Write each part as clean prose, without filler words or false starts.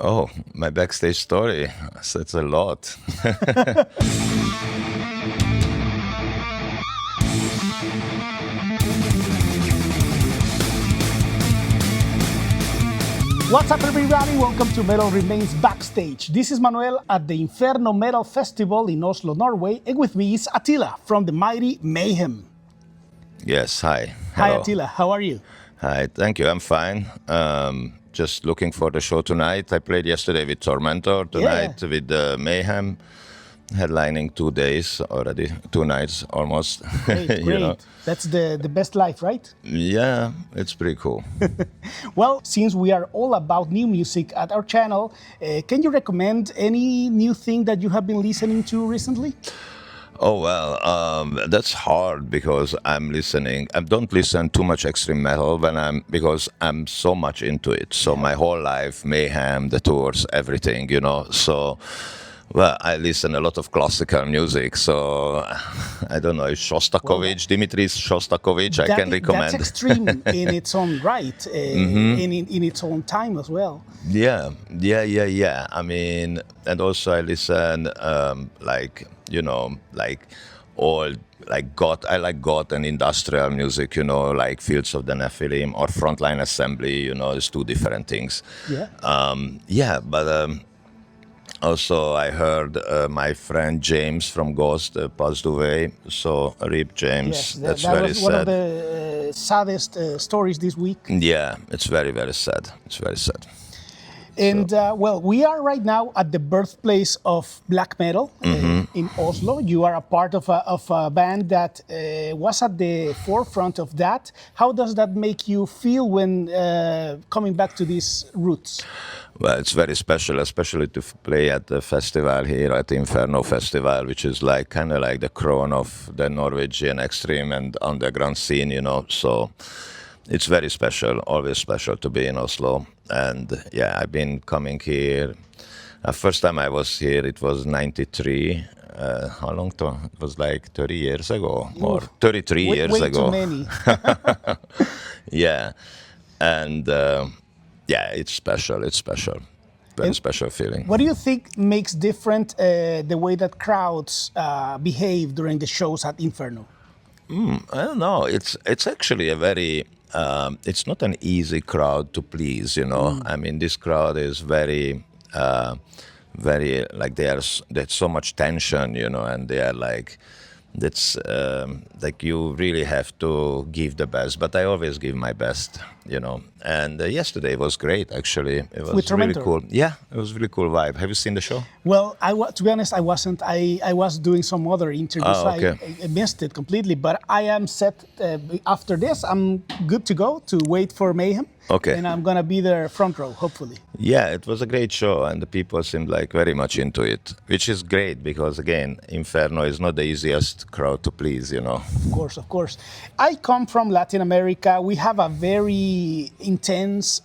Oh, my backstage story. That's a lot. What's up, everybody? Welcome to Metal Remains Backstage. This is Manuel at the Inferno Metal Festival in Oslo, Norway, and with me is Attila from the mighty Mayhem. Yes, hi. Hi, Hello. Attila. How are you? Hi, thank you. I'm fine. Just looking for the show tonight. I played yesterday with Tormentor, tonight with Mayhem. Headlining 2 days already, 2 nights almost. Great, great. That's the best life, right? Yeah, it's pretty cool. Well, since we are all about new music at our channel, can you recommend any new thing that you have been listening to recently? Oh well, that's hard because I don't listen too much extreme metal because I'm so much into it. So my whole life, Mayhem, the tours, everything, So, well, I listen a lot of classical music. So I don't know if Shostakovich, Dimitri Shostakovich, I can recommend. That's extreme in its own right, in its own time as well. Yeah. I mean, and also I listen goth. I like goth and industrial music, like Fields of the Nephilim or Frontline Assembly. It's two different things. Yeah. But also I heard my friend James from Ghost passed away. So RIP James. Yes, that's that very was sad. One of the saddest stories this week. Yeah, it's very, very sad. It's very sad. And well, we are right now at the birthplace of black metal in Oslo. You are a part of a band that was at the forefront of that. How does that make you feel when coming back to these roots? Well, it's very special, especially to play at the festival here at the Inferno Festival, which is kind of like the crown of the Norwegian extreme and underground scene, So it's very special, always special to be in Oslo. And yeah, I've been coming here. First time I was here, it was 93. How long? It was like 30 years ago, or 33 years way ago. Too many. Yeah. And yeah, it's special. It's special. Very special feeling. What do you think makes different the way that crowds behave during the shows at Inferno? I don't know. It's actually a very it's not an easy crowd to please, I mean, this crowd is very like there's so much tension, and they are that's like you really have to give the best. But I always give my best, And yesterday was great, actually. It was With really Tormentor. cool. Yeah, it was really cool vibe. Have you seen the show? Well, to be honest, I wasn't. I was doing some other interviews. Oh, okay. I missed it completely. But I am set. After this, I'm good to go to wait for Mayhem. Okay. And I'm gonna be there front row, hopefully. Yeah, it was a great show, and the people seemed like very much into it, which is great because, again, Inferno is not the easiest crowd to please, Of course. I come from Latin America. We have a very intense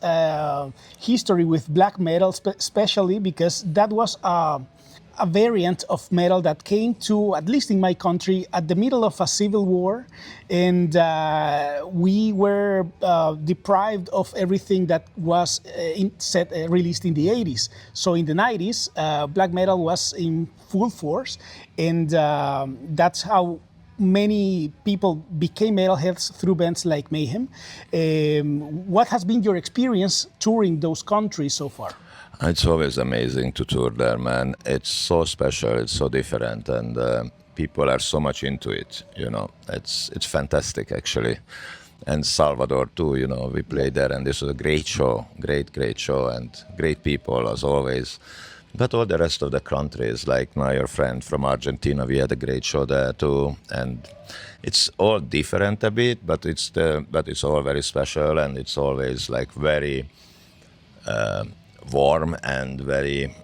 history with black metal, especially because that was a variant of metal that came to, at least in my country, at the middle of a civil war. And we were deprived of everything that was released in the 80s. So in the 90s, black metal was in full force. And that's how many people became metalheads through bands like Mayhem. What has been your experience touring those countries so far? It's always amazing to tour there, man. It's so special, it's so different, and people are so much into it, It's fantastic, actually. And Salvador, too, we played there, and this was a great show, great show, and great people, as always. But all the rest of the countries, like now your friend from Argentina, we had a great show there too, and it's all different a bit, but it's all very special, and it's always very warm and very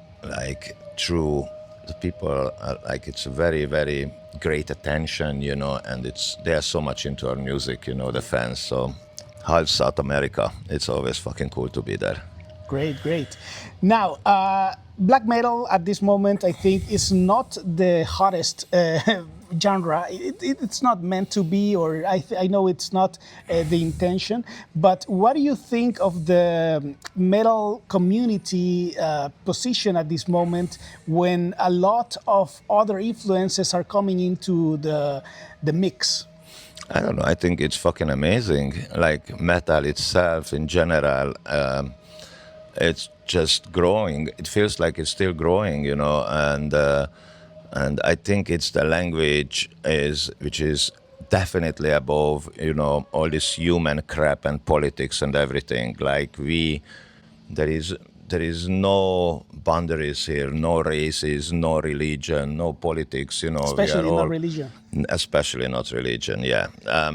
true. The people are it's a very, very great attention, and they are so much into our music, the fans. So half South America, it's always fucking cool to be there. Great. Now, black metal at this moment, I think, is not the hottest genre. It's not meant to be, or I know it's not the intention. But what do you think of the metal community position at this moment, when a lot of other influences are coming into the mix? I don't know. I think it's fucking amazing. Like metal itself in general, it's just growing. It feels like it's still growing, you know. And I think it's the language which is definitely above, you know, all this human crap and politics and everything. Like there is no boundaries here, no races, no religion, no politics. You know, Especially we are in the all, religion. especially not religion. Yeah, I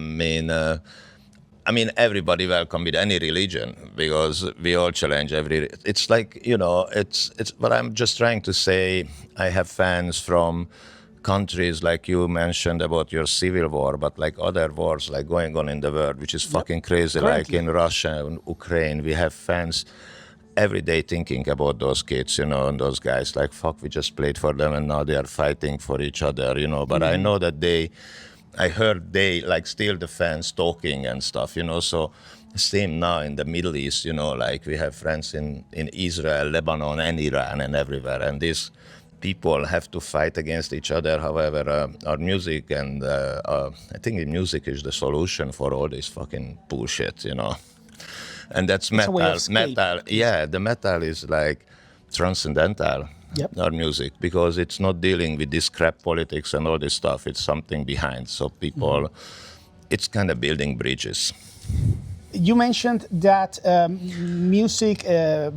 mean, everybody welcome with any religion because we all challenge every. It's like, you know, it's. But I'm just trying to say, I have fans from countries like you mentioned about your civil war, but like other wars like going on in the world, which is fucking crazy. Currently. Like in Russia and Ukraine, we have fans every day thinking about those kids, you know, and those guys. Like, fuck, we just played for them and now they are fighting for each other, you know. But I know that I heard they like still the fans talking and stuff, you know. So same now in the Middle East, you know, like we have friends in Israel, Lebanon, and Iran and everywhere. And these people have to fight against each other. However, our music and I think music is the solution for all this fucking bullshit, you know. And that's It's a way of metal. escape. Metal, yeah, the metal is like transcendental. Yep. Our music, because it's not dealing with this crap politics and all this stuff. It's something behind. So people, it's kind of building bridges. You mentioned that music,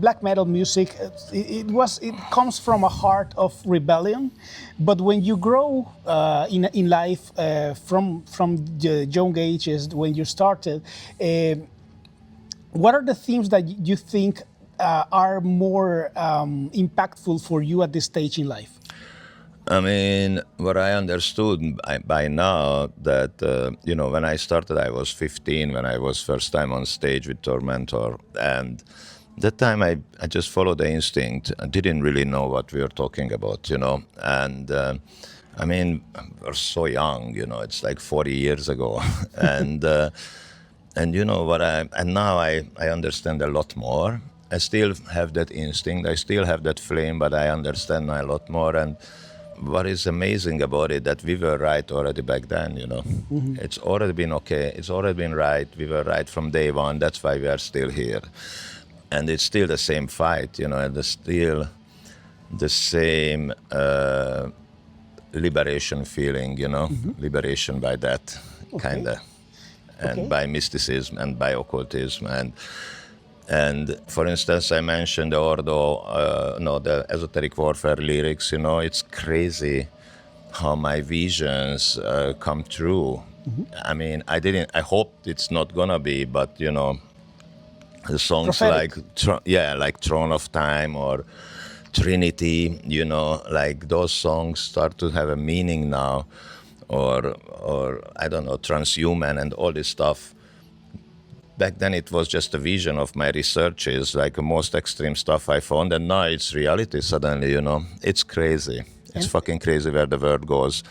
black metal music, it comes from a heart of rebellion. But when you grow in life from the young ages when you started, what are the themes that you think are more impactful for you at this stage in life? I mean, what I understood by now that, you know, when I started, I was 15 when I was first time on stage with Tormentor. And that time I just followed the instinct. I didn't really know what we were talking about, you know. And I mean, we're so young, you know, it's like 40 years ago. And you know what and now I understand a lot more. I still have that instinct. I still have that flame, but I understand now a lot more. And what is amazing about it, that we were right already back then, you know. It's already been okay. It's already been right. We were right from day one. That's why we are still here. And it's still the same fight, you know, and it's still the same liberation feeling, you know, liberation by that, kind of. And by mysticism and by occultism. And for instance, I mentioned the Ordo, the Esoteric Warfare lyrics, you know, it's crazy how my visions come true. I mean, I hoped it's not gonna be, but, you know, the songs Prophetic. like Throne of Time or Trinity, you know, like those songs start to have a meaning now. Or I don't know, transhuman and all this stuff. Back then it was just a vision of my researches, like the most extreme stuff I found, and now it's reality suddenly, you know. It's crazy. It's fucking crazy where the world goes.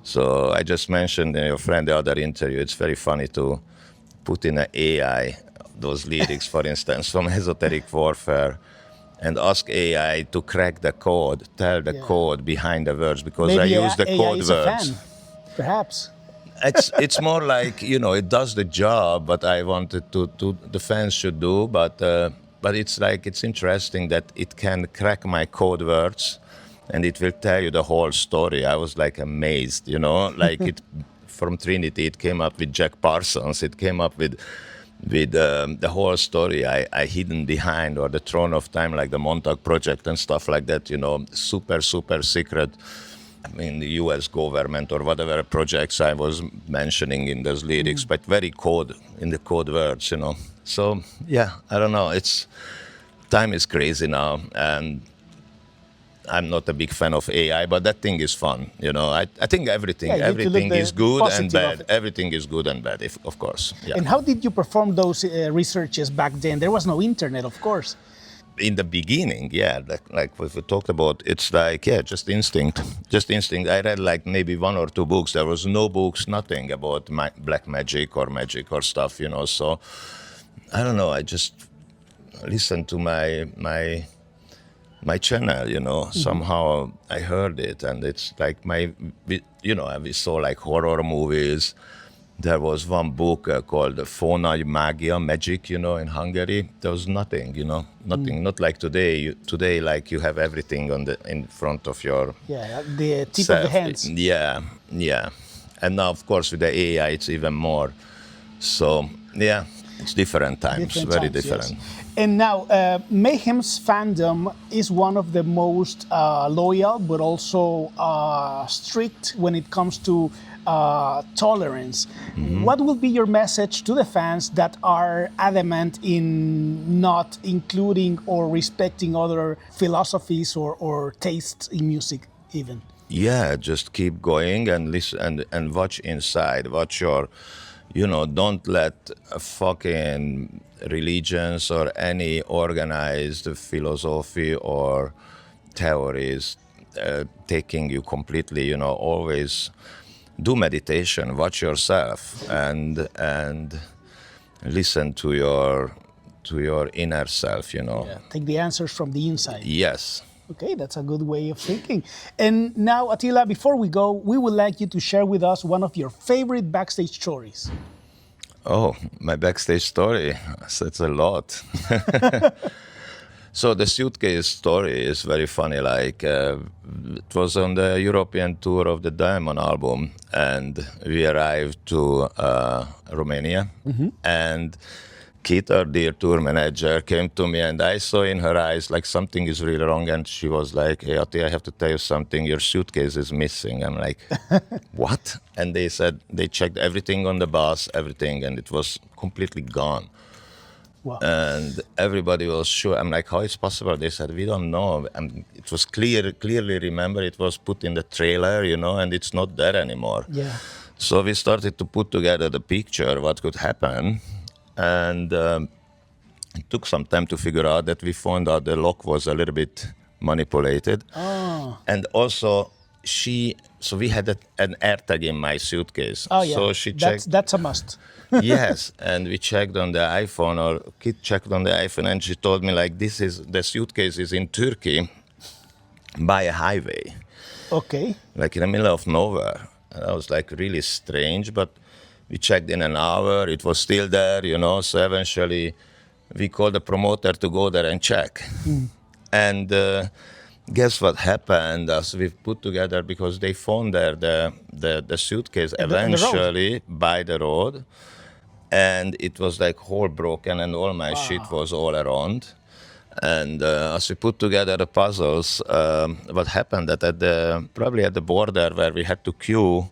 So I just mentioned your friend the other interview, it's very funny to put in an AI those lyrics, for instance, from Esoteric Warfare, and ask AI to crack the code, tell the code behind the words, because Maybe I use the AI code is a words. fan, perhaps. It's more like, you know, it does the job, but I wanted to the fans should do, but it's like, it's interesting that it can crack my code words and it will tell you the whole story. I was like amazed, you know, like it from Trinity, it came up with Jack Parsons, it came up with the whole story I hidden behind, or the Throne of Time, like the Montauk Project and stuff like that, you know, super secret. I mean, the U.S. government or whatever projects I was mentioning in those lyrics, but very in the code words, you know. So, yeah, I don't know. Time is crazy now, and I'm not a big fan of AI, but that thing is fun, you know. I think everything is good and bad. Everything is good and bad, of course. Yeah. And how did you perform those researches back then? There was no internet, of course. in the beginning, yeah, like what we talked about, it's like, yeah, just instinct. I read like maybe one or two books. There was no books, nothing about black magic or stuff, So I don't know. I just listened to my channel, Somehow I heard it, and it's like we saw like horror movies. There was one book called Fauna Magia, Magic, in Hungary. There was nothing, nothing. Not like today. Today, like you have everything in front of your the tip self. of the hands. Yeah. And now, of course, with the AI, it's even more. So, yeah, it's different times, very different. Yes. And now, Mayhem's fandom is one of the most loyal, but also strict when it comes to tolerance. Mm-hmm. What will be your message to the fans that are adamant in not including or respecting other philosophies or tastes in music, even? Yeah, just keep going and listen and watch inside. Watch your, don't let fucking religions or any organized philosophy or theories taking you completely. Always do meditation, watch yourself, and listen to your inner self. Yeah, take the answers from the inside. Yes. Okay, that's a good way of thinking. And now, Attila, before we go, we would like you to share with us one of your favorite backstage stories. Oh, my backstage story. That's a lot. So the suitcase story is very funny. Like it was on the European tour of the Diamond album, and we arrived to Romania, and Kit, our dear tour manager, came to me, and I saw in her eyes like something is really wrong, and she was like, "Hey, Ati, I have to tell you something. Your suitcase is missing." I'm like, "What?" And they said they checked everything on the bus, everything, and it was completely gone. Wow. And everybody was sure. I'm like, how is possible? They said, we don't know. And it was clearly remember it was put in the trailer, and it's not there anymore. Yeah. So we started to put together the picture, what could happen. And it took some time to figure out that we found out the lock was a little bit manipulated. Oh. And also so we had an AirTag in my suitcase. Oh, yeah. So she checked. That's a must. Yes, and we checked on the iPhone, or Kit checked on the iPhone, and she told me like the suitcase is in Turkey by a highway. Okay. Like in the middle of nowhere. And that was like really strange, but we checked in an hour, it was still there, so eventually we called the promoter to go there and check. And guess what happened as we put together, because they found there the suitcase eventually by the road. And it was like whole broken, and all my shit was all around. And as we put together the puzzles, what happened that probably at the border where we had to queue,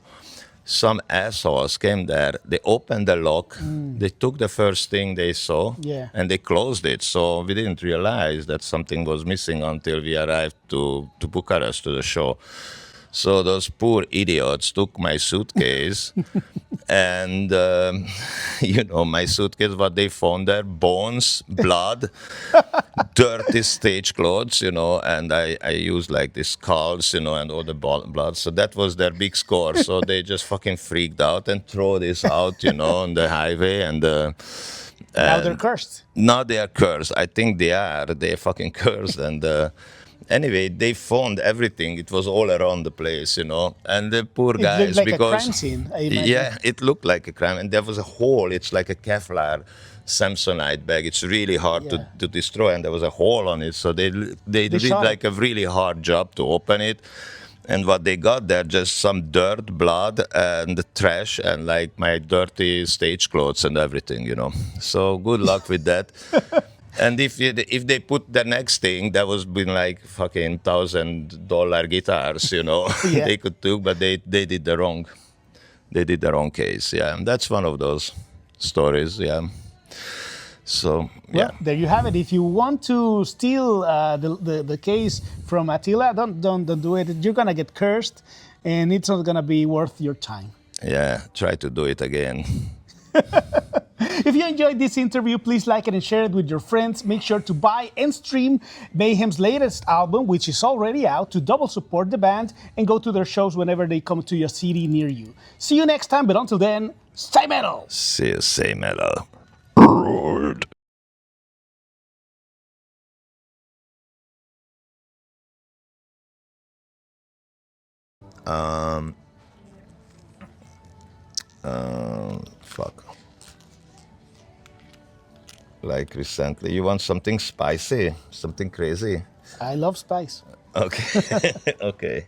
some assholes came there. They opened the lock. They took the first thing they saw, and they closed it. So we didn't realize that something was missing until we arrived to Bucharest to the show. So those poor idiots took my suitcase, and my suitcase, what they found there, bones, blood, dirty stage clothes, and I used like these skulls, and all the blood. So that was their big score. So they just fucking freaked out and throw this out, on the highway, and now they're cursed. Now they are cursed. I think they are. They're fucking cursed, and anyway, they found everything. It was all around the place, And the poor guys, it looked like because a crime scene, I imagine. Yeah, it looked like a crime, and there was a hole. It's like a Kevlar Samsonite bag. It's really hard to destroy, and there was a hole on it. So they did like a really hard job to open it. And what they got there, just some dirt, blood, and trash, and like my dirty stage clothes and everything, So good luck with that. And if they put the next thing, that was been like fucking $1,000 guitars, they could do, but they did the wrong case, yeah. And that's one of those stories, yeah. So well, there you have it. If you want to steal the case from Attila, don't do it. You're gonna get cursed, and it's not gonna be worth your time. Yeah, try to do it again. If you enjoyed this interview, please like it and share it with your friends. Make sure to buy and stream Mayhem's latest album, which is already out, to double support the band and go to their shows whenever they come to a city near you. See you next time, but until then, stay metal! Say metal. Fuck. Like recently, you want something spicy, something crazy? I love spice. Okay. Okay.